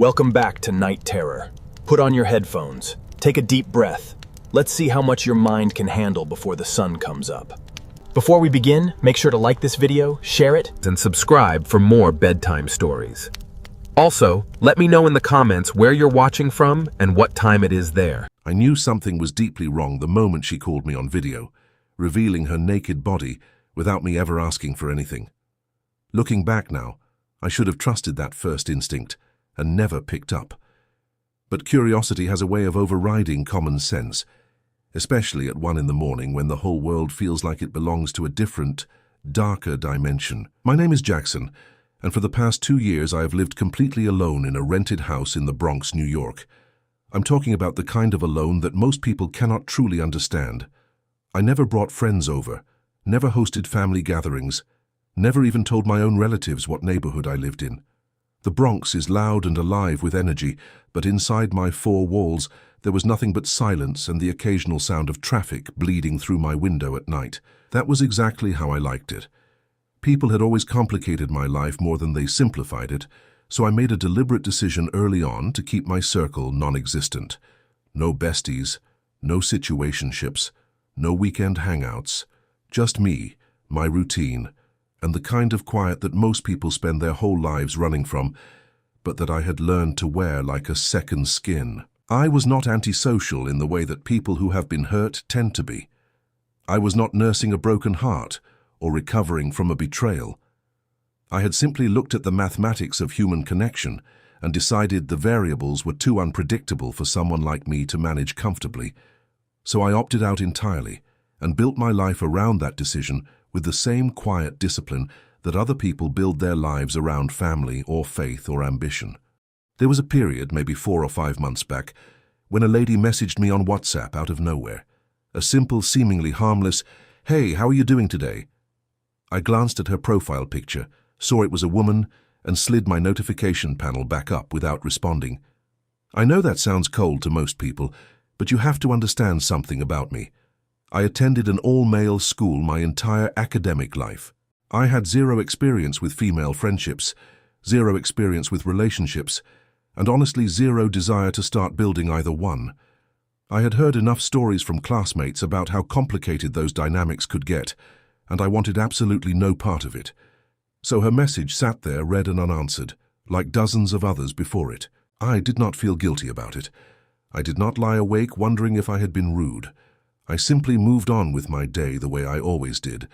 Welcome back to Night Terror. Put on your headphones, take a deep breath. Let's see how much your mind can handle before the sun comes up. Before we begin, make sure to like this video, share it, and subscribe for more bedtime stories. Also, let me know in the comments where you're watching from and what time it is there. I knew something was deeply wrong the moment she called me on video, revealing her naked body without me ever asking for anything. Looking back now, I should have trusted that first instinct and never picked up. But curiosity has a way of overriding common sense, especially at 1 in the morning when the whole world feels like it belongs to a different, darker dimension. My name is Jackson, and for the past 2 years I have lived completely alone in a rented house in the Bronx, New York. I'm talking about the kind of alone that most people cannot truly understand. I never brought friends over, never hosted family gatherings, never even told my own relatives what neighborhood I lived in. The Bronx is loud and alive with energy, but inside my 4 walls there was nothing but silence and the occasional sound of traffic bleeding through my window at night. That was exactly how I liked it. People had always complicated my life more than they simplified it, so I made a deliberate decision early on to keep my circle non-existent. No besties, no situationships, no weekend hangouts, just me, my routine, and the kind of quiet that most people spend their whole lives running from, but that I had learned to wear like a second skin. I was not antisocial in the way that people who have been hurt tend to be. I was not nursing a broken heart or recovering from a betrayal. I had simply looked at the mathematics of human connection and decided the variables were too unpredictable for someone like me to manage comfortably. So I opted out entirely and built my life around that decision with the same quiet discipline that other people build their lives around family or faith or ambition. There was a period, maybe 4 or 5 months back, when a lady messaged me on WhatsApp out of nowhere. A simple, seemingly harmless, "Hey, how are you doing today?" I glanced at her profile picture, saw it was a woman, and slid my notification panel back up without responding. I know that sounds cold to most people, but you have to understand something about me. I attended an all-male school my entire academic life. I had 0 experience with female friendships, 0 experience with relationships, and honestly 0 desire to start building either one. I had heard enough stories from classmates about how complicated those dynamics could get, and I wanted absolutely no part of it. So her message sat there read and unanswered, like dozens of others before it. I did not feel guilty about it. I did not lie awake wondering if I had been rude. I simply moved on with my day the way I always did,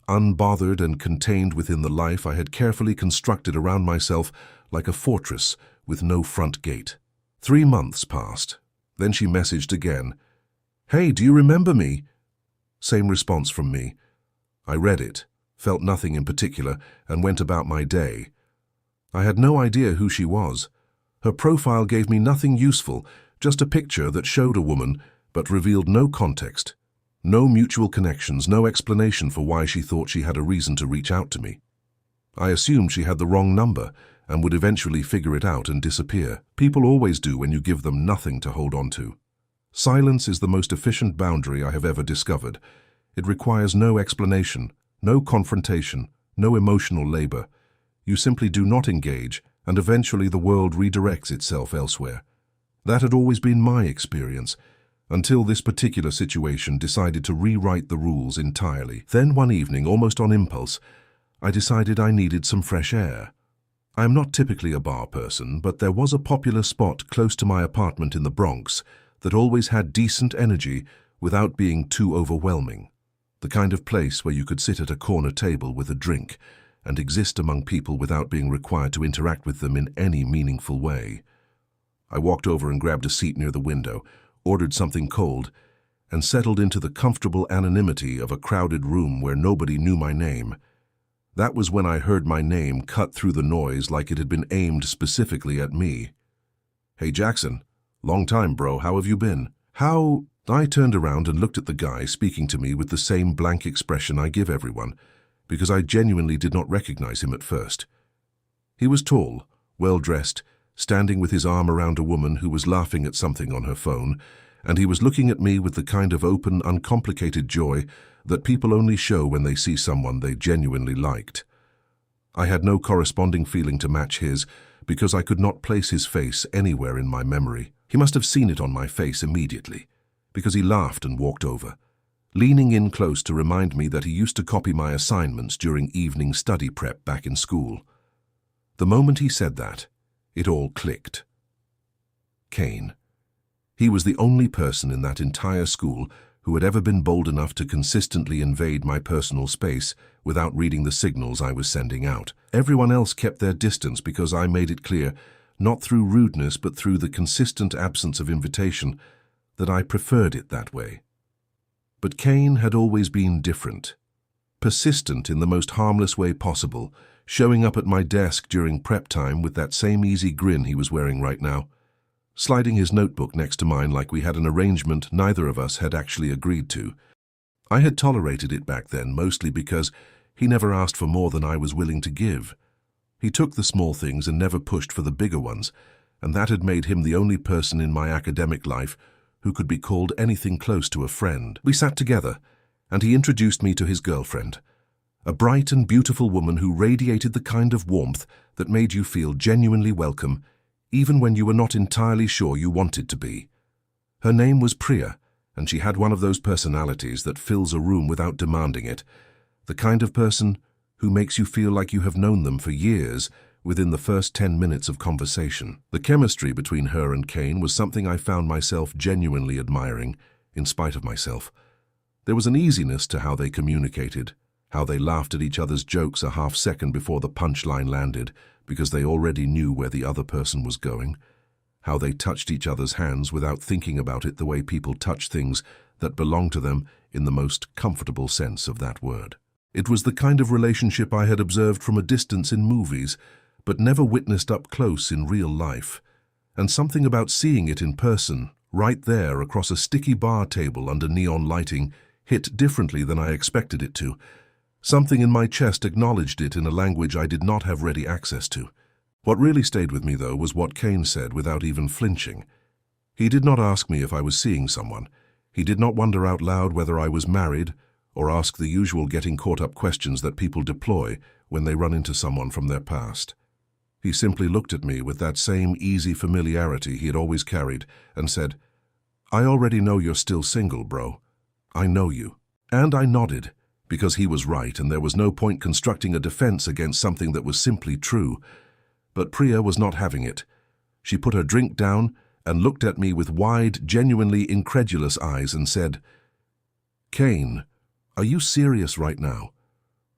unbothered and contained within the life I had carefully constructed around myself like a fortress with no front gate. 3 months passed. Then she messaged again. "Hey, do you remember me?" Same response from me. I read it, felt nothing in particular, and went about my day. I had no idea who she was. Her profile gave me nothing useful, just a picture that showed a woman, but revealed no context, no mutual connections, no explanation for why she thought she had a reason to reach out to me. I assumed she had the wrong number and would eventually figure it out and disappear. People always do when you give them nothing to hold on to. Silence is the most efficient boundary I have ever discovered. It requires no explanation, no confrontation, no emotional labor. You simply do not engage, and eventually the world redirects itself elsewhere. That had always been my experience, until this particular situation decided to rewrite the rules entirely. Then one evening, almost on impulse, I decided I needed some fresh air. I am not typically a bar person, but there was a popular spot close to my apartment in the Bronx that always had decent energy without being too overwhelming. The kind of place where you could sit at a corner table with a drink and exist among people without being required to interact with them in any meaningful way. I walked over and grabbed a seat near the window, ordered something cold, and settled into the comfortable anonymity of a crowded room where nobody knew my name. That was when I heard my name cut through the noise like it had been aimed specifically at me. "Hey Jackson, long time bro, how have you been?" I turned around and looked at the guy speaking to me with the same blank expression I give everyone, because I genuinely did not recognize him at first. He was tall, well-dressed, standing with his arm around a woman who was laughing at something on her phone, and he was looking at me with the kind of open, uncomplicated joy that people only show when they see someone they genuinely liked. I had no corresponding feeling to match his, because I could not place his face anywhere in my memory. He must have seen it on my face immediately, because he laughed and walked over, leaning in close to remind me that he used to copy my assignments during evening study prep back in school. The moment he said that, it all clicked. Kane. He was the only person in that entire school who had ever been bold enough to consistently invade my personal space without reading the signals I was sending out. Everyone else kept their distance because I made it clear, not through rudeness but through the consistent absence of invitation, that I preferred it that way. But Kane had always been different. Persistent in the most harmless way possible, showing up at my desk during prep time with that same easy grin he was wearing right now, sliding his notebook next to mine like we had an arrangement neither of us had actually agreed to. I had tolerated it back then, mostly because he never asked for more than I was willing to give. He took the small things and never pushed for the bigger ones, and that had made him the only person in my academic life who could be called anything close to a friend. We sat together, and he introduced me to his girlfriend, a bright and beautiful woman who radiated the kind of warmth that made you feel genuinely welcome, even when you were not entirely sure you wanted to be. Her name was Priya, and she had one of those personalities that fills a room without demanding it, the kind of person who makes you feel like you have known them for years within the first 10 minutes of conversation. The chemistry between her and Kane was something I found myself genuinely admiring, in spite of myself. There was an easiness to how they communicated, how they laughed at each other's jokes a half second before the punchline landed, because they already knew where the other person was going, how they touched each other's hands without thinking about it the way people touch things that belong to them in the most comfortable sense of that word. It was the kind of relationship I had observed from a distance in movies, but never witnessed up close in real life, and something about seeing it in person, right there across a sticky bar table under neon lighting, hit differently than I expected it to. Something in my chest acknowledged it in a language I did not have ready access to. What really stayed with me, though, was what Kane said without even flinching. He did not ask me if I was seeing someone. He did not wonder out loud whether I was married, or ask the usual getting-caught-up questions that people deploy when they run into someone from their past. He simply looked at me with that same easy familiarity he had always carried and said, "I already know you're still single, bro. I know you." And I nodded, because he was right and there was no point constructing a defense against something that was simply true. But Priya was not having it. She put her drink down and looked at me with wide, genuinely incredulous eyes and said, "Kane, are you serious right now?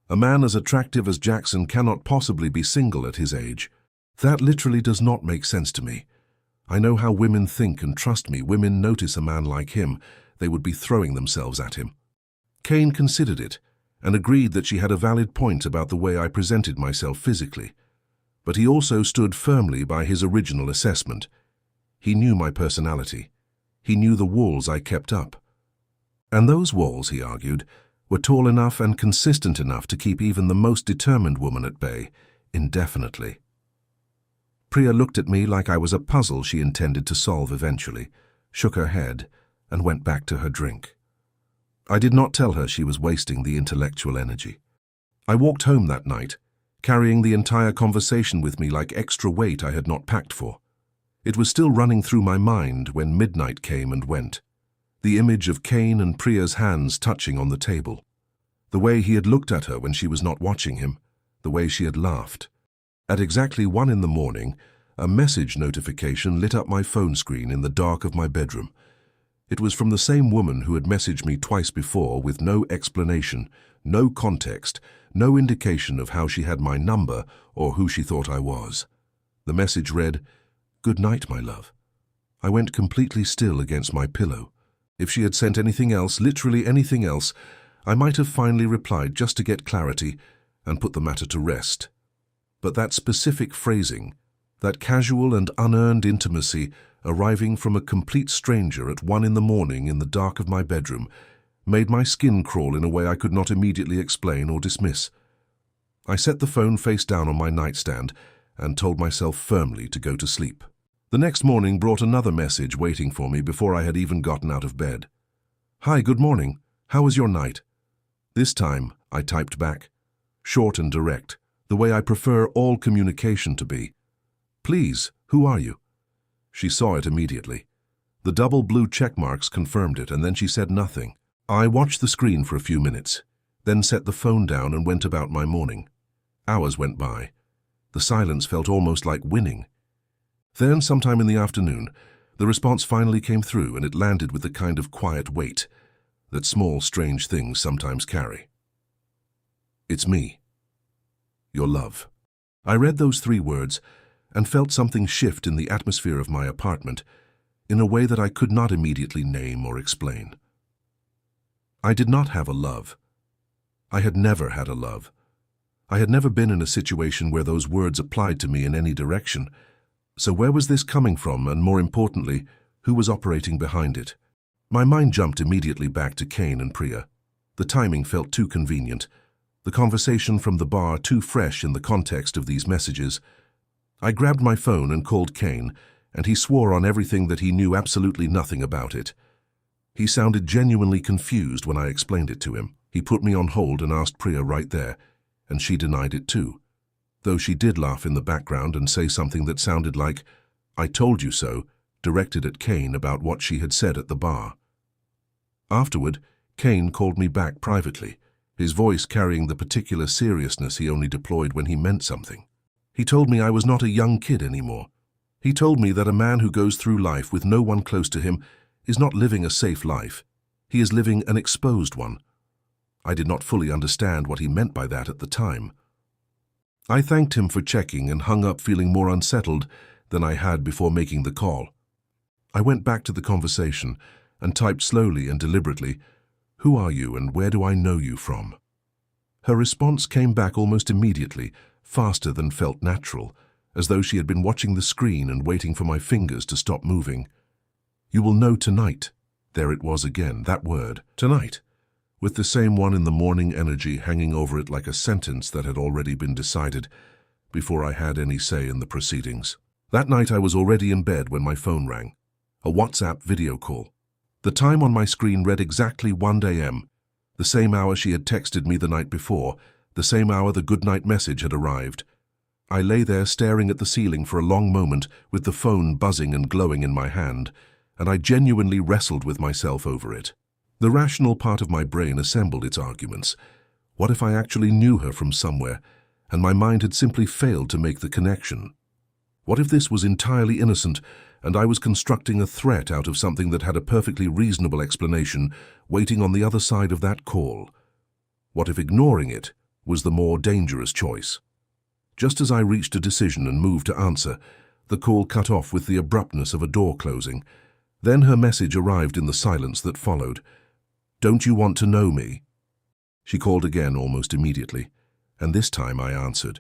A man as attractive as Jackson cannot possibly be single at his age. That literally does not make sense to me. I know how women think, and trust me, women notice a man like him, they would be throwing themselves at him." Kane considered it and agreed that she had a valid point about the way I presented myself physically. But he also stood firmly by his original assessment. He knew my personality. He knew the walls I kept up. And those walls, he argued, were tall enough and consistent enough to keep even the most determined woman at bay indefinitely. Priya looked at me like I was a puzzle she intended to solve eventually, shook her head, and went back to her drink. I did not tell her she was wasting the intellectual energy. I walked home that night, carrying the entire conversation with me like extra weight I had not packed for. It was still running through my mind when midnight came and went. The image of Kane and Priya's hands touching on the table. The way he had looked at her when she was not watching him. The way she had laughed. At exactly 1 in the morning, a message notification lit up my phone screen in the dark of my bedroom. It was from the same woman who had messaged me twice before with no explanation, no context, no indication of how she had my number or who she thought I was. The message read, "Good night, my love." I went completely still against my pillow. If she had sent anything else, literally anything else, I might have finally replied just to get clarity and put the matter to rest. But that specific phrasing, that casual and unearned intimacy arriving from a complete stranger at 1 in the morning in the dark of my bedroom, made my skin crawl in a way I could not immediately explain or dismiss. I set the phone face down on my nightstand and told myself firmly to go to sleep. The next morning brought another message waiting for me before I had even gotten out of bed. "Hi, good morning. How was your night?" This time, I typed back, short and direct, the way I prefer all communication to be. Please, who are you? She saw it immediately. The double blue check marks confirmed it, and then she said nothing. I watched the screen for a few minutes, then set the phone down and went about my morning. Hours went by. The silence felt almost like winning. Then, sometime in the afternoon, the response finally came through, and it landed with the kind of quiet weight that small, strange things sometimes carry. It's me. Your love. I read those 3 words and felt something shift in the atmosphere of my apartment in a way that I could not immediately name or explain. I did not have a love. I had never had a love. I had never been in a situation where those words applied to me in any direction. So where was this coming from, and more importantly, who was operating behind it? My mind jumped immediately back to Kane and Priya. The timing felt too convenient. The conversation from the bar too fresh in the context of these messages. I grabbed my phone and called Kane, and he swore on everything that he knew absolutely nothing about it. He sounded genuinely confused when I explained it to him. He put me on hold and asked Priya right there, and she denied it too, though she did laugh in the background and say something that sounded like, "I told you so," directed at Kane about what she had said at the bar. Afterward, Kane called me back privately, his voice carrying the particular seriousness he only deployed when he meant something. He told me I was not a young kid anymore. He told me that a man who goes through life with no one close to him is not living a safe life. He is living an exposed one. I did not fully understand what he meant by that at the time. I thanked him for checking and hung up feeling more unsettled than I had before making the call. I went back to the conversation and typed slowly and deliberately, "Who are you and where do I know you from?" Her response came back almost immediately, faster than felt natural, as though she had been watching the screen and waiting for my fingers to stop moving. "You will know tonight." There it was again, that word, tonight, with the same one in the morning energy hanging over it like a sentence that had already been decided before I had any say in the proceedings. That night I was already in bed when my phone rang. A WhatsApp video call. The time on my screen read exactly 1 a.m., the same hour she had texted me the night before, the same hour the goodnight message had arrived. I lay there staring at the ceiling for a long moment with the phone buzzing and glowing in my hand, and I genuinely wrestled with myself over it. The rational part of my brain assembled its arguments. What if I actually knew her from somewhere, and my mind had simply failed to make the connection? What if this was entirely innocent, and I was constructing a threat out of something that had a perfectly reasonable explanation waiting on the other side of that call? What if ignoring it was the more dangerous choice? Just as I reached a decision and moved to answer, the call cut off with the abruptness of a door closing. Then her message arrived in the silence that followed. "Don't you want to know me?" She called again almost immediately, and this time I answered.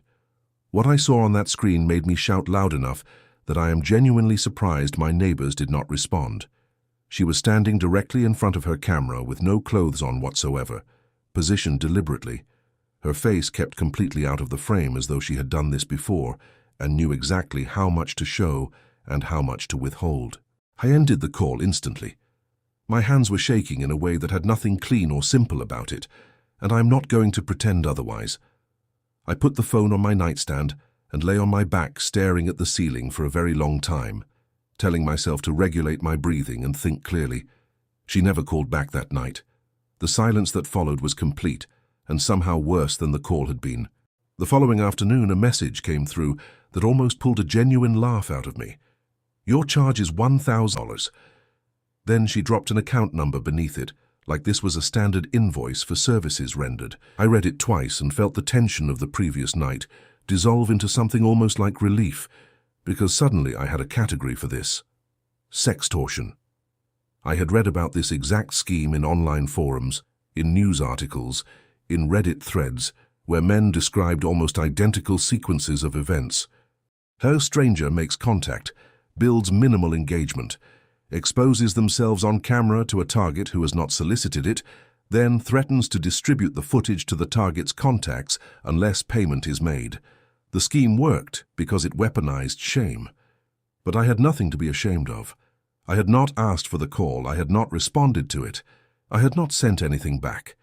What I saw on that screen made me shout loud enough that I am genuinely surprised my neighbors did not respond. She was standing directly in front of her camera with no clothes on whatsoever, positioned deliberately. Her face kept completely out of the frame as though she had done this before and knew exactly how much to show and how much to withhold. I ended the call instantly. My hands were shaking in a way that had nothing clean or simple about it, and I am not going to pretend otherwise. I put the phone on my nightstand and lay on my back staring at the ceiling for a very long time, telling myself to regulate my breathing and think clearly. She never called back that night. The silence that followed was complete, and somehow worse than the call had been. The following afternoon, a message came through that almost pulled a genuine laugh out of me. "Your charge is $1,000. Then she dropped an account number beneath it, like this was a standard invoice for services rendered. I read it twice and felt the tension of the previous night dissolve into something almost like relief, because suddenly I had a category for this. Sextortion. I had read about this exact scheme in online forums, in news articles, in Reddit threads, where men described almost identical sequences of events. Her stranger makes contact, builds minimal engagement, exposes themselves on camera to a target who has not solicited it, then threatens to distribute the footage to the target's contacts unless payment is made. The scheme worked because it weaponized shame. But I had nothing to be ashamed of. I had not asked for the call, I had not responded to it, I had not sent anything back.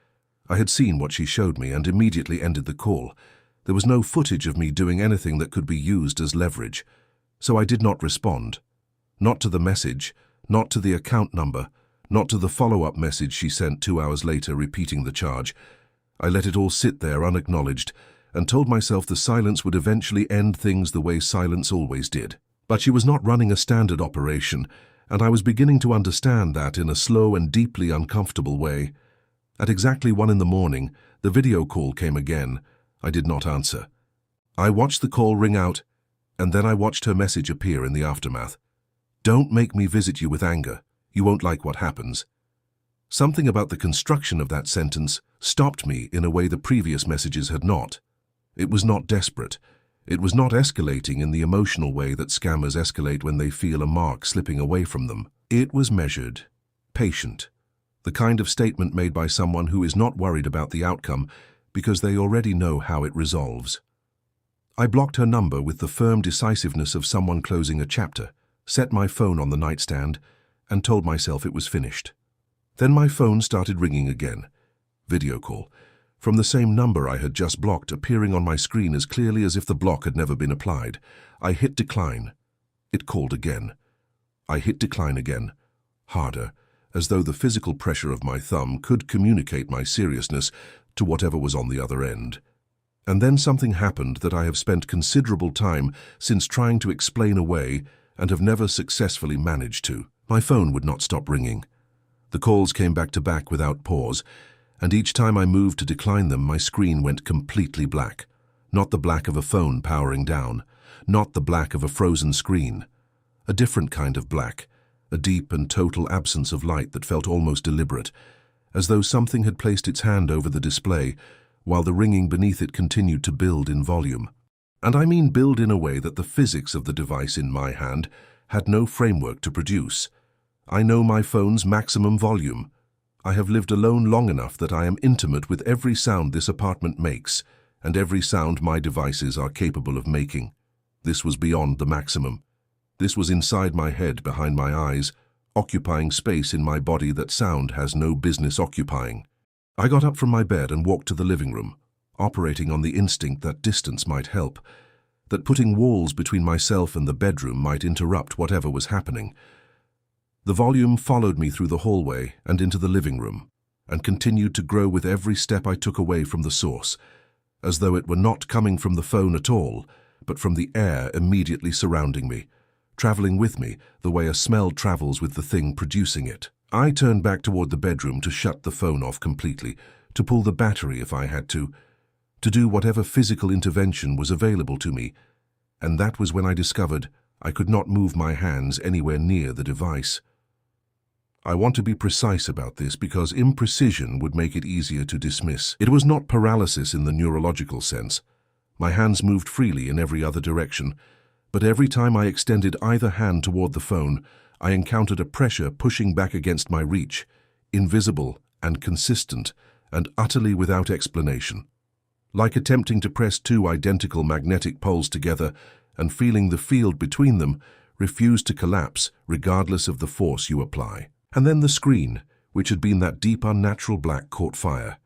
I had seen what she showed me and immediately ended the call. There was no footage of me doing anything that could be used as leverage. So I did not respond. Not to the message, not to the account number, not to the follow-up message she sent 2 hours later repeating the charge. I let it all sit there unacknowledged and told myself the silence would eventually end things the way silence always did. But she was not running a standard operation, and I was beginning to understand that in a slow and deeply uncomfortable way. At exactly 1 in the morning, the video call came again. I did not answer. I watched the call ring out, and then I watched her message appear in the aftermath. "Don't make me visit you with anger. You won't like what happens." Something about the construction of that sentence stopped me in a way the previous messages had not. It was not desperate. It was not escalating in the emotional way that scammers escalate when they feel a mark slipping away from them. It was measured, patient, the kind of statement made by someone who is not worried about the outcome because they already know how it resolves. I blocked her number with the firm decisiveness of someone closing a chapter, set my phone on the nightstand, and told myself it was finished. Then my phone started ringing again. Video call. From the same number I had just blocked, appearing on my screen as clearly as if the block had never been applied. I hit decline. It called again. I hit decline again, harder, as though the physical pressure of my thumb could communicate my seriousness to whatever was on the other end. And then something happened that I have spent considerable time since trying to explain away and have never successfully managed to. My phone would not stop ringing. The calls came back to back without pause, and each time I moved to decline them, my screen went completely black. Not the black of a phone powering down, not the black of a frozen screen. A different kind of black, a deep and total absence of light that felt almost deliberate, as though something had placed its hand over the display, while the ringing beneath it continued to build in volume. And I mean build in a way that the physics of the device in my hand had no framework to produce. I know my phone's maximum volume. I have lived alone long enough that I am intimate with every sound this apartment makes, and every sound my devices are capable of making. This was beyond the maximum. This was inside my head, behind my eyes, occupying space in my body that sound has no business occupying. I got up from my bed and walked to the living room, operating on the instinct that distance might help, that putting walls between myself and the bedroom might interrupt whatever was happening. The volume followed me through the hallway and into the living room, and continued to grow with every step I took away from the source, as though it were not coming from the phone at all, but from the air immediately surrounding me, traveling with me the way a smell travels with the thing producing it. I turned back toward the bedroom to shut the phone off completely, to pull the battery if I had to do whatever physical intervention was available to me, and that was when I discovered I could not move my hands anywhere near the device. I want to be precise about this because imprecision would make it easier to dismiss. It was not paralysis in the neurological sense. My hands moved freely in every other direction, but every time I extended either hand toward the phone, I encountered a pressure pushing back against my reach, invisible and consistent and utterly without explanation. Like attempting to press two identical magnetic poles together and feeling the field between them refuse to collapse regardless of the force you apply. And then the screen, which had been that deep unnatural black, caught fire.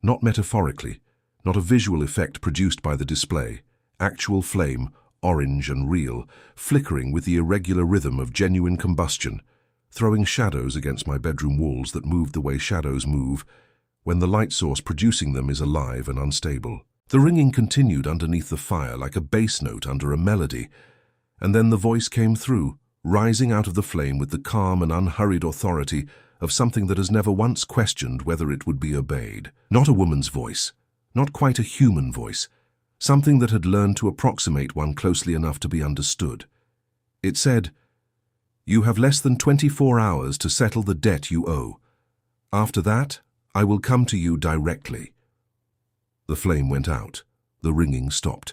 Not metaphorically, not a visual effect produced by the display. Actual flame, orange and real, flickering with the irregular rhythm of genuine combustion, throwing shadows against my bedroom walls that moved the way shadows move when the light source producing them is alive and unstable. The ringing continued underneath the fire like a bass note under a melody, and then the voice came through, rising out of the flame with the calm and unhurried authority of something that has never once questioned whether it would be obeyed. Not a woman's voice, not quite a human voice, something that had learned to approximate one closely enough to be understood. It said, "You have less than 24 hours to settle the debt you owe. After that, I will come to you directly." The flame went out. The ringing stopped.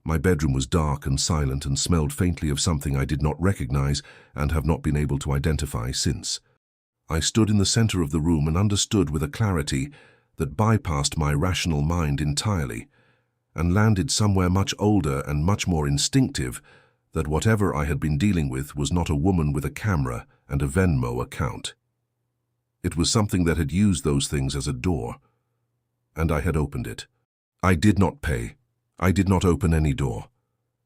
My bedroom was dark and silent and smelled faintly of something I did not recognize and have not been able to identify since. I stood in the center of the room and understood with a clarity that bypassed my rational mind entirely and landed somewhere much older and much more instinctive that whatever I had been dealing with was not a woman with a camera and a Venmo account. It was something that had used those things as a door, and I had opened it. I did not pay. I did not open any door.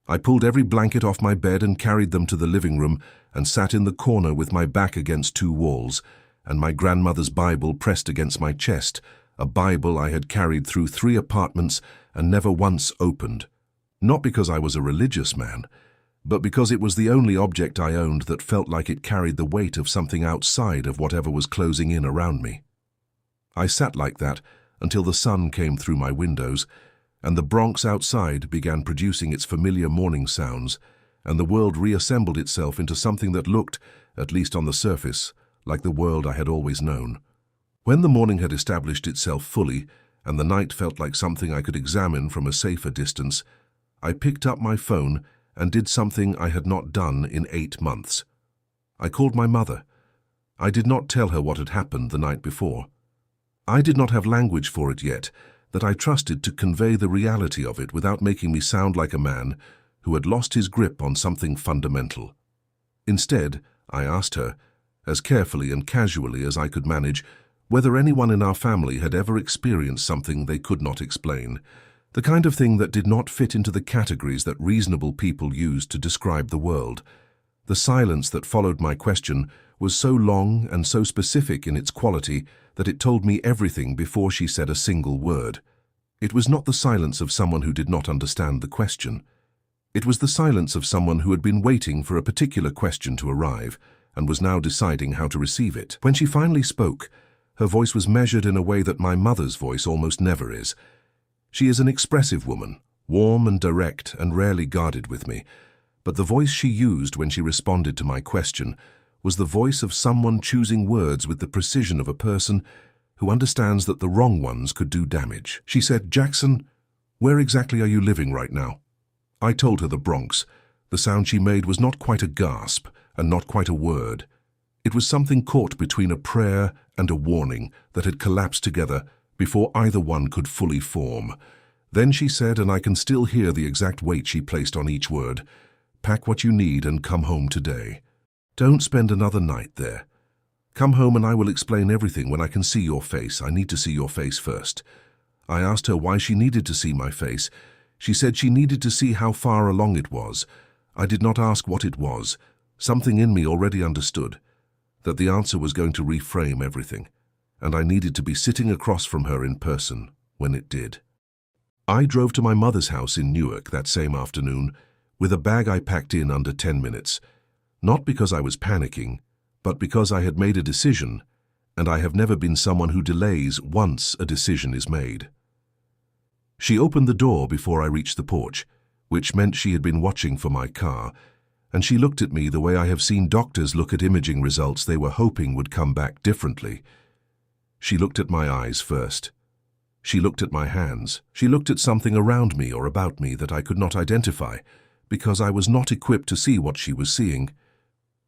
I pulled every blanket off my bed and carried them to the living room and sat in the corner with my back against two walls and my grandmother's Bible pressed against my chest, a Bible I had carried through 3 apartments and never once opened. Not because I was a religious man, but because it was the only object I owned that felt like it carried the weight of something outside of whatever was closing in around me. I sat like that until the sun came through my windows, and the Bronx outside began producing its familiar morning sounds, and the world reassembled itself into something that looked, at least on the surface, like the world I had always known. When the morning had established itself fully, and the night felt like something I could examine from a safer distance, I picked up my phone and did something I had not done in 8 months. I called my mother. I did not tell her what had happened the night before. I did not have language for it yet, that I trusted to convey the reality of it without making me sound like a man who had lost his grip on something fundamental. Instead, I asked her, as carefully and casually as I could manage, whether anyone in our family had ever experienced something they could not explain, the kind of thing that did not fit into the categories that reasonable people used to describe the world. The silence that followed my question was so long and so specific in its quality that it told me everything before she said a single word. It was not the silence of someone who did not understand the question. It was the silence of someone who had been waiting for a particular question to arrive and was now deciding how to receive it. When she finally spoke, her voice was measured in a way that my mother's voice almost never is. She is an expressive woman, warm and direct and rarely guarded with me, but the voice she used when she responded to my question was the voice of someone choosing words with the precision of a person who understands that the wrong ones could do damage. She said, "Jackson, where exactly are you living right now?" I told her the Bronx. The sound she made was not quite a gasp and not quite a word. It was something caught between a prayer and a warning that had collapsed together before either one could fully form. Then she said, and I can still hear the exact weight she placed on each word, "Pack what you need and come home today. Don't spend another night there. Come home and I will explain everything when I can see your face. I need to see your face first." I asked her why she needed to see my face. She said she needed to see how far along it was. I did not ask what it was. Something in me already understood that the answer was going to reframe everything, and I needed to be sitting across from her in person when it did. I drove to my mother's house in Newark that same afternoon with a bag I packed in under 10 minutes, not because I was panicking, but because I had made a decision, and I have never been someone who delays once a decision is made. She opened the door before I reached the porch, which meant she had been watching for my car, and she looked at me the way I have seen doctors look at imaging results they were hoping would come back differently. She looked at my eyes first. She looked at my hands. She looked at something around me or about me that I could not identify, because I was not equipped to see what she was seeing.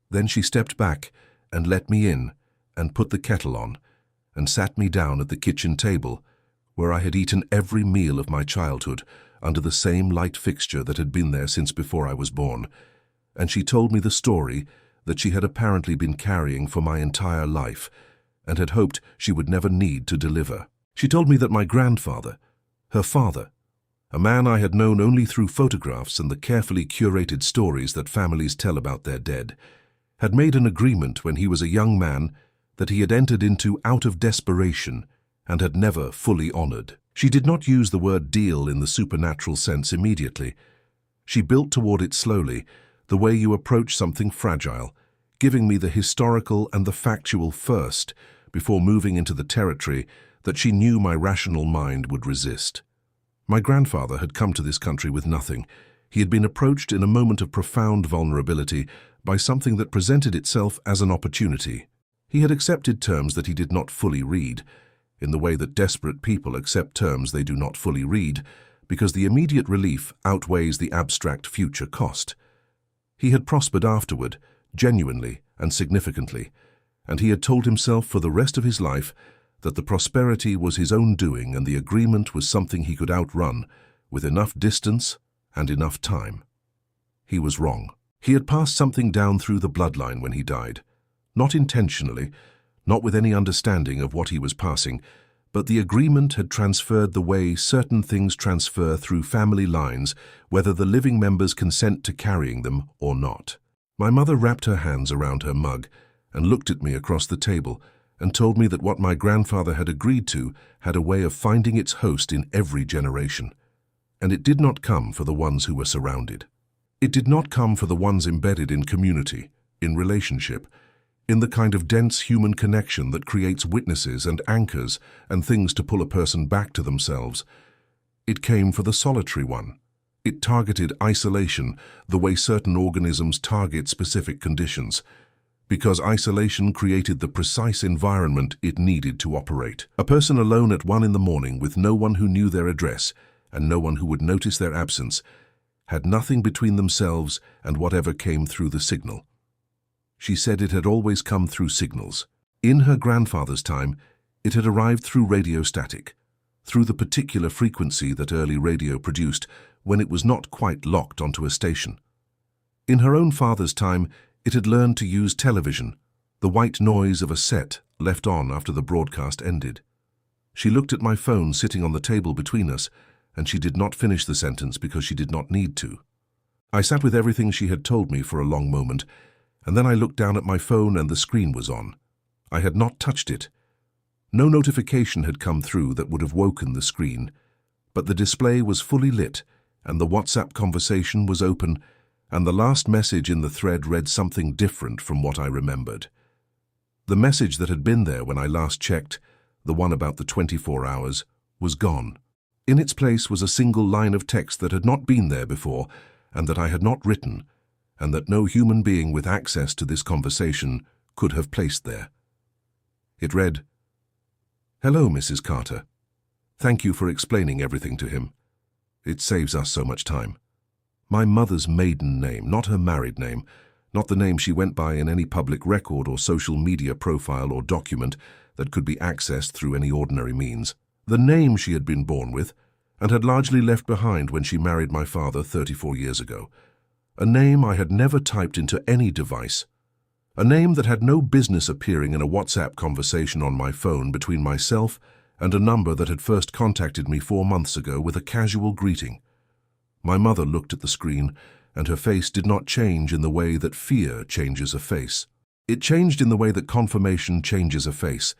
Then she stepped back and let me in and put the kettle on and sat me down at the kitchen table, where I had eaten every meal of my childhood under the same light fixture that had been there since before I was born. And she told me the story that she had apparently been carrying for my entire life and had hoped she would never need to deliver. She told me that my grandfather, her father, a man I had known only through photographs and the carefully curated stories that families tell about their dead, had made an agreement when he was a young man that he had entered into out of desperation and had never fully honored. She did not use the word deal in the supernatural sense immediately. She built toward it slowly, the way you approach something fragile, giving me the historical and the factual first before moving into the territory that she knew my rational mind would resist. My grandfather had come to this country with nothing. He had been approached in a moment of profound vulnerability by something that presented itself as an opportunity. He had accepted terms that he did not fully read, in the way that desperate people accept terms they do not fully read, because the immediate relief outweighs the abstract future cost. He had prospered afterward, genuinely and significantly, and he had told himself for the rest of his life that the prosperity was his own doing and the agreement was something he could outrun with enough distance and enough time. He was wrong. He had passed something down through the bloodline when he died, not intentionally, not with any understanding of what he was passing, but the agreement had transferred the way certain things transfer through family lines, whether the living members consent to carrying them or not. My mother wrapped her hands around her mug and looked at me across the table and told me that what my grandfather had agreed to had a way of finding its host in every generation. And it did not come for the ones who were surrounded. It did not come for the ones embedded in community, in relationship, in the kind of dense human connection that creates witnesses and anchors and things to pull a person back to themselves. It came for the solitary one. It targeted isolation the way certain organisms target specific conditions, because isolation created the precise environment it needed to operate. A person alone at 1 in the morning with no one who knew their address and no one who would notice their absence had nothing between themselves and whatever came through the signal. She said it had always come through signals. In her grandfather's time, it had arrived through radio static, through the particular frequency that early radio produced when it was not quite locked onto a station. In her own father's time, it had learned to use television, the white noise of a set left on after the broadcast ended. She looked at my phone sitting on the table between us, and she did not finish the sentence because she did not need to. I sat with everything she had told me for a long moment, and then I looked down at my phone and the screen was on. I had not touched it. No notification had come through that would have woken the screen, but the display was fully lit and the WhatsApp conversation was open, and the last message in the thread read something different from what I remembered. The message that had been there when I last checked, the one about the 24 hours, was gone. In its place was a single line of text that had not been there before and that I had not written, and that no human being with access to this conversation could have placed there. It read, "Hello, Mrs. Carter. Thank you for explaining everything to him. It saves us so much time. My mother's maiden name, not her married name, not the name she went by in any public record or social media profile or document that could be accessed through any ordinary means. The name she had been born with and had largely left behind when she married my father 34 years ago. A name I had never typed into any device. A name that had no business appearing in a WhatsApp conversation on my phone between myself and a number that had first contacted me 4 months ago with a casual greeting. My mother looked at the screen, and her face did not change in the way that fear changes a face. It changed in the way that confirmation changes a face,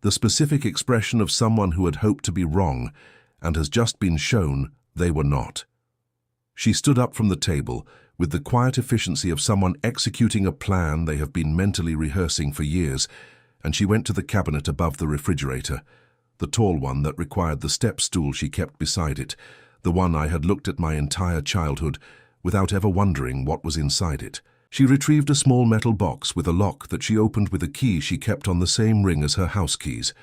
the specific expression of someone who had hoped to be wrong and has just been shown they were not. She stood up from the table with the quiet efficiency of someone executing a plan they have been mentally rehearsing for years, and she went to the cabinet above the refrigerator, the tall one that required the step stool she kept beside it, the one I had looked at my entire childhood without ever wondering what was inside it. She retrieved a small metal box with a lock that she opened with a key she kept on the same ring as her house keys,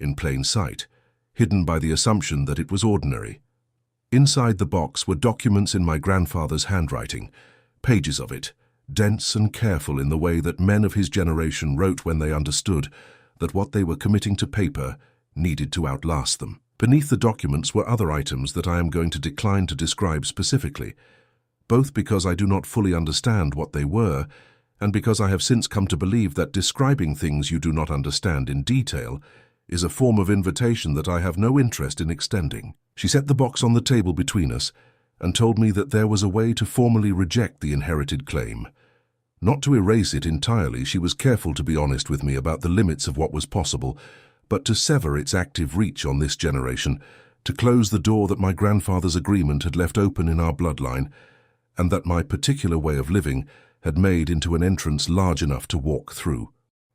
in plain sight, hidden by the assumption that it was ordinary. Inside the box were documents in my grandfather's handwriting, pages of it, dense and careful in the way that men of his generation wrote when they understood that what they were committing to paper needed to outlast them. Beneath the documents were other items that I am going to decline to describe specifically, both because I do not fully understand what they were, and because I have since come to believe that describing things you do not understand in detail is a form of invitation that I have no interest in extending. She set the box on the table between us and told me that there was a way to formally reject the inherited claim. Not to erase it entirely, she was careful to be honest with me about the limits of what was possible, but to sever its active reach on this generation, to close the door that my grandfather's agreement had left open in our bloodline, and that my particular way of living had made into an entrance large enough to walk through.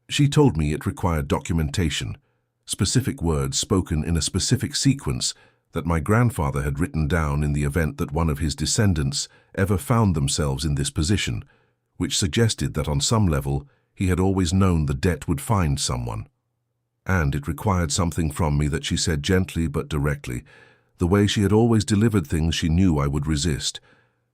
She told me it required documentation, specific words spoken in a specific sequence that my grandfather had written down in the event that one of his descendants ever found themselves in this position, which suggested that on some level he had always known the debt would find someone. And it required something from me that she said gently but directly, the way she had always delivered things she knew I would resist.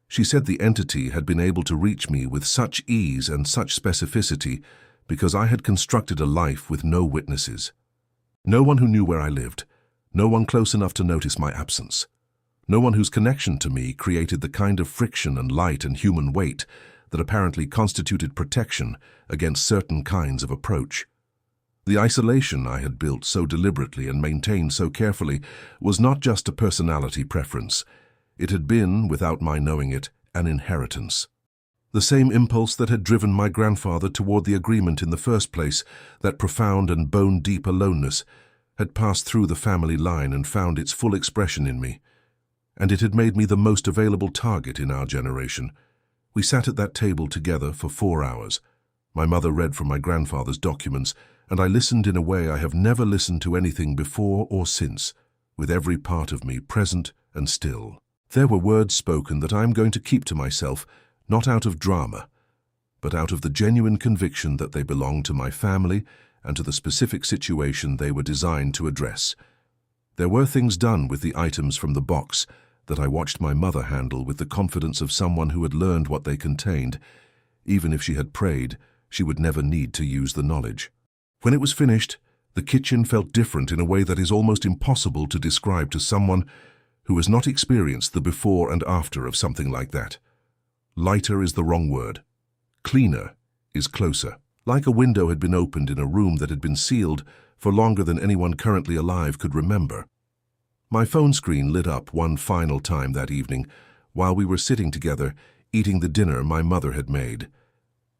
She said the entity had been able to reach me with such ease and such specificity because I had constructed a life with no witnesses. No one who knew where I lived, no one close enough to notice my absence, no one whose connection to me created the kind of friction and light and human weight that apparently constituted protection against certain kinds of approach. The isolation I had built so deliberately and maintained so carefully was not just a personality preference. It had been, without my knowing it, an inheritance. The same impulse that had driven my grandfather toward the agreement in the first place, that profound and bone-deep aloneness, had passed through the family line and found its full expression in me. And it had made me the most available target in our generation. We sat at that table together for 4 hours. My mother read from my grandfather's documents, and I listened in a way I have never listened to anything before or since, with every part of me present and still. There were words spoken that I am going to keep to myself, not out of drama, but out of the genuine conviction that they belonged to my family and to the specific situation they were designed to address. There were things done with the items from the box that I watched my mother handle with the confidence of someone who had learned what they contained. Even if she had prayed, she would never need to use the knowledge. When it was finished, the kitchen felt different in a way that is almost impossible to describe to someone who has not experienced the before and after of something like that. Lighter is the wrong word. Cleaner is closer. Like a window had been opened in a room that had been sealed for longer than anyone currently alive could remember. My phone screen lit up one final time that evening while we were sitting together eating the dinner my mother had made.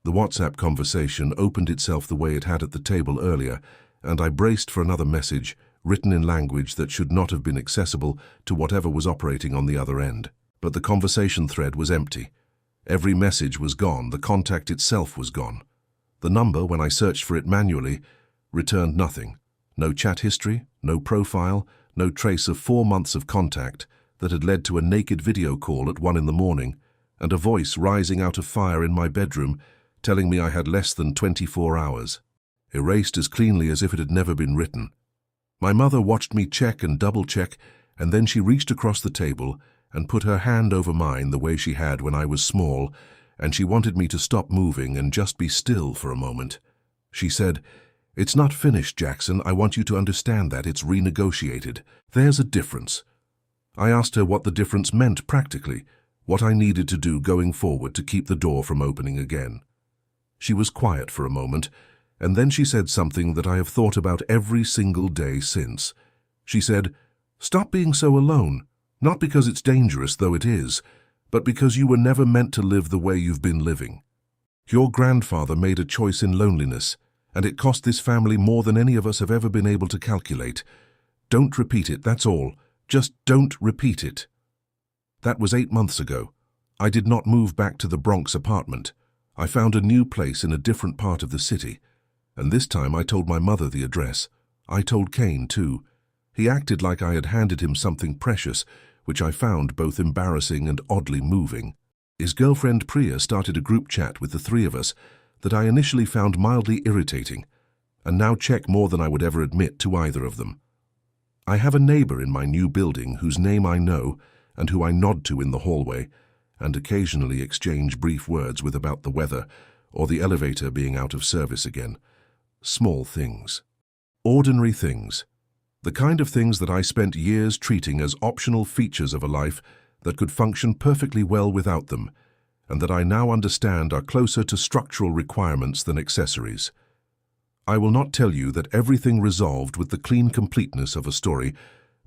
The WhatsApp conversation opened itself the way it had at the table earlier, and I braced for another message, written in language that should not have been accessible to whatever was operating on the other end. But the conversation thread was empty. Every message was gone, the contact itself was gone. The number, when I searched for it manually, returned nothing. No chat history, no profile, no trace of 4 months of contact that had led to a naked video call at 1 in the morning, and a voice rising out of fire in my bedroom telling me I had less than 24 hours. Erased as cleanly as if it had never been written. My mother watched me check and double-check, and then she reached across the table and put her hand over mine the way she had when I was small, and she wanted me to stop moving and just be still for a moment. She said, "It's not finished, Jackson. I want you to understand that. It's renegotiated. There's a difference." I asked her what the difference meant practically, what I needed to do going forward to keep the door from opening again. She was quiet for a moment, and then she said something that I have thought about every single day since. She said, "Stop being so alone, not because it's dangerous, though it is, but because you were never meant to live the way you've been living. Your grandfather made a choice in loneliness, and it cost this family more than any of us have ever been able to calculate. Don't repeat it, that's all. Just don't repeat it." That was 8 months ago. I did not move back to the Bronx apartment. I found a new place in a different part of the city, and this time I told my mother the address. I told Kane, too. He acted like I had handed him something precious, which I found both embarrassing and oddly moving. His girlfriend Priya started a group chat with the 3 of us that I initially found mildly irritating, and now check more than I would ever admit to either of them. I have a neighbor in my new building whose name I know and who I nod to in the hallway, and occasionally exchange brief words with about the weather or the elevator being out of service again. Small things. Ordinary things. The kind of things that I spent years treating as optional features of a life that could function perfectly well without them, and that I now understand are closer to structural requirements than accessories. I will not tell you that everything resolved with the clean completeness of a story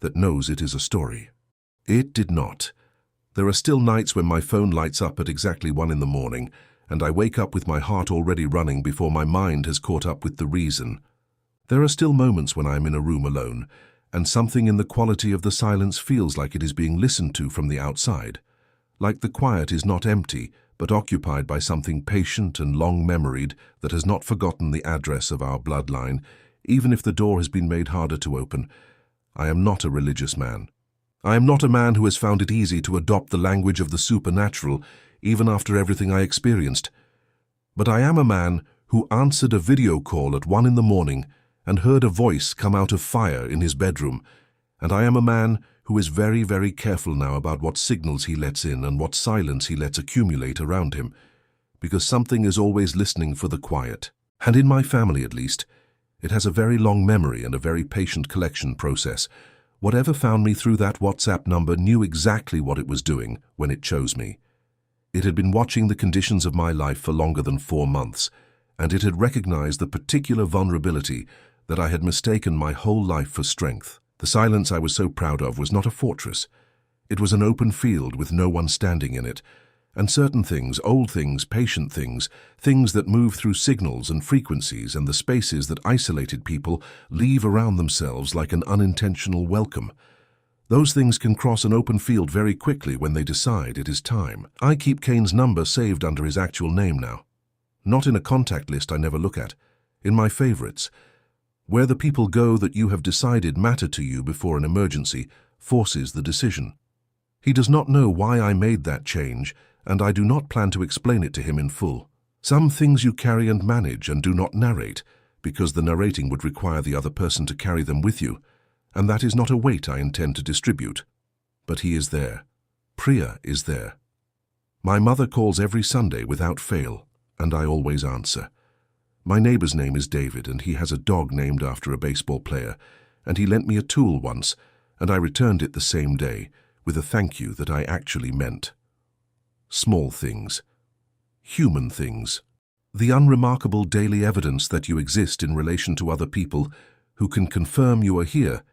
that knows it is a story. It did not. There are still nights when my phone lights up at exactly 1 in the morning, and I wake up with my heart already running before my mind has caught up with the reason. There are still moments when I am in a room alone, and something in the quality of the silence feels like it is being listened to from the outside. Like the quiet is not empty, but occupied by something patient and long-memoried that has not forgotten the address of our bloodline, even if the door has been made harder to open. I am not a religious man. I am not a man who has found it easy to adopt the language of the supernatural, even after everything I experienced. But I am a man who answered a video call at 1 in the morning and heard a voice come out of fire in his bedroom, and I am a man who is very, very careful now about what signals he lets in and what silence he lets accumulate around him, because something is always listening for the quiet. And in my family, at least, it has a very long memory and a very patient collection process. Whatever found me through that WhatsApp number knew exactly what it was doing when it chose me. It had been watching the conditions of my life for longer than 4 months, and it had recognized the particular vulnerability that I had mistaken my whole life for strength. The silence I was so proud of was not a fortress. It was an open field with no one standing in it, and certain things, old things, patient things, things that move through signals and frequencies and the spaces that isolated people leave around themselves like an unintentional welcome. Those things can cross an open field very quickly when they decide it is time. I keep Kane's number saved under his actual name now. Not in a contact list I never look at. In my favorites. Where the people go that you have decided matter to you before an emergency forces the decision. He does not know why I made that change, and I do not plan to explain it to him in full. Some things you carry and manage and do not narrate, because the narrating would require the other person to carry them with you, and that is not a weight I intend to distribute. But he is there. Priya is there. My mother calls every Sunday without fail, and I always answer. My neighbor's name is David, and he has a dog named after a baseball player, and he lent me a tool once, and I returned it the same day, with a thank you that I actually meant. Small things. Human things. The unremarkable daily evidence that you exist in relation to other people who can confirm you are here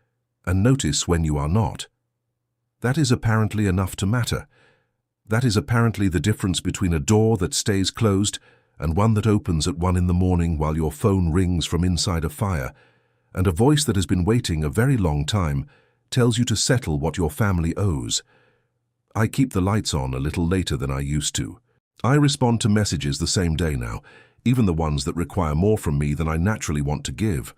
and notice when you are not. That is apparently enough to matter. That is apparently the difference between a door that stays closed and one that opens at 1 in the morning while your phone rings from inside a fire, and a voice that has been waiting a very long time tells you to settle what your family owes. I keep the lights on a little later than I used to. I respond to messages the same day now, even the ones that require more from me than I naturally want to give.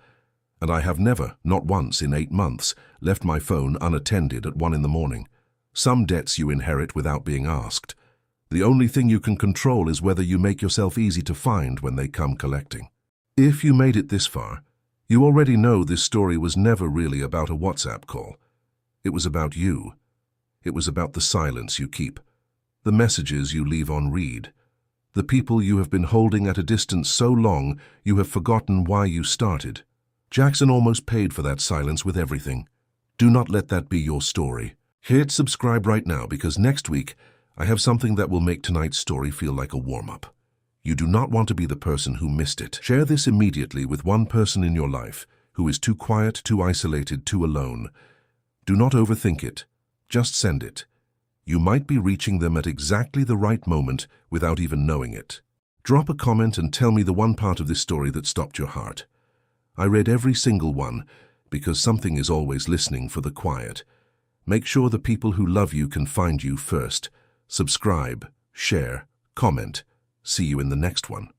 And I have never, not once in 8 months, left my phone unattended at 1 in the morning. Some debts you inherit without being asked. The only thing you can control is whether you make yourself easy to find when they come collecting. If you made it this far, you already know this story was never really about a WhatsApp call. It was about you. It was about the silence you keep, the messages you leave on read, the people you have been holding at a distance so long you have forgotten why you started. Jackson almost paid for that silence with everything. Do not let that be your story. Hit subscribe right now, because next week I have something that will make tonight's story feel like a warm-up. You do not want to be the person who missed it. Share this immediately with one person in your life who is too quiet, too isolated, too alone. Do not overthink it. Just send it. You might be reaching them at exactly the right moment without even knowing it. Drop a comment and tell me the one part of this story that stopped your heart. I read every single one because something is always listening for the quiet. Make sure the people who love you can find you first. Subscribe, share, comment. See you in the next one.